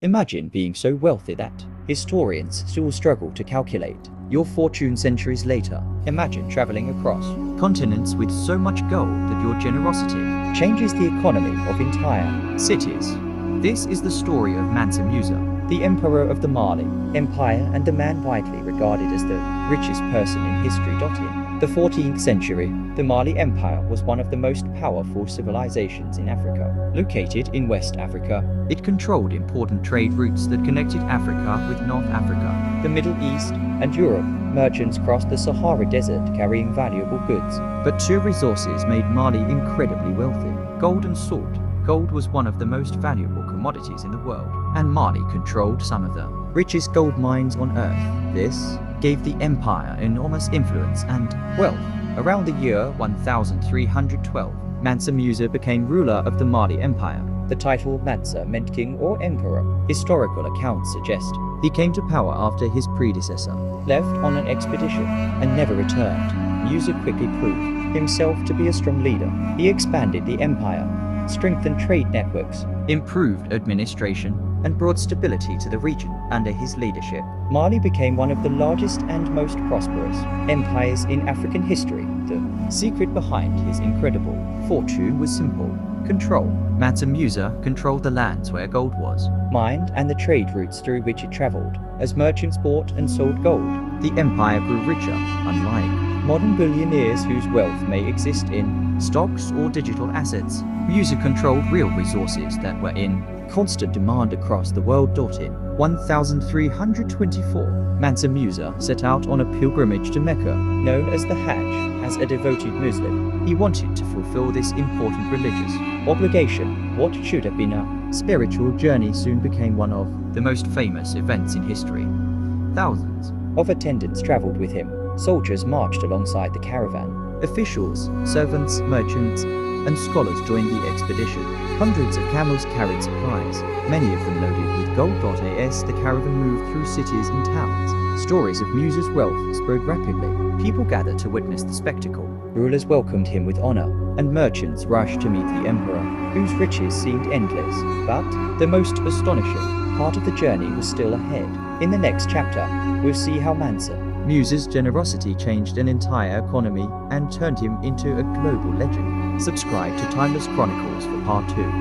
Imagine being so wealthy that historians still struggle to calculate your fortune centuries later. Imagine traveling across continents with so much gold that your generosity changes the economy of entire cities. This is the story of Mansa Musa, the emperor of the Mali Empire and the man widely regarded as the richest person in history. In the 14th century, the Mali Empire was one of the most powerful civilizations in Africa. Located in West Africa, it controlled important trade routes that connected Africa with North Africa, the Middle East, and Europe. Merchants crossed the Sahara Desert carrying valuable goods. But two resources made Mali incredibly wealthy: gold and salt. Gold was one of the most valuable commodities in the world, and Mali controlled some of the richest gold mines on earth. This gave the empire enormous influence and wealth. Around the year 1312, Mansa Musa became ruler of the Mali Empire. The title Mansa meant king or emperor. Historical accounts suggest he came to power after his predecessor left on an expedition and never returned. Musa quickly proved himself to be a strong leader. He expanded the empire, strengthened trade networks, improved administration, and brought stability to the region. Under his leadership, Mali became one of the largest and most prosperous empires in African history. The secret behind his incredible fortune was simple: control. Mansa Musa controlled the lands where gold was mined and the trade routes through which it traveled. As merchants bought and sold gold, the empire grew richer, unlike modern billionaires whose wealth may exist in stocks or digital assets. Musa controlled real resources that were in constant demand across the world. In 1324, Mansa Musa set out on a pilgrimage to Mecca, known as the Hajj. As a devoted Muslim, he wanted to fulfill this important religious obligation. What should have been a spiritual journey soon became one of the most famous events in history. Thousands of attendants traveled with him. Soldiers marched alongside the caravan. Officials, servants, merchants, and scholars joined the expedition. Hundreds of camels carried supplies, many of them loaded with gold. As the caravan moved through cities and towns, stories of Musa's wealth spread rapidly. People gathered to witness the spectacle. Rulers welcomed him with honor, and merchants rushed to meet the emperor, whose riches seemed endless. But the most astonishing part of the journey was still ahead. In the next chapter, we'll see how Mansa Musa's generosity changed an entire economy and turned him into a global legend. Subscribe to Timeless Chronicles for Part 2.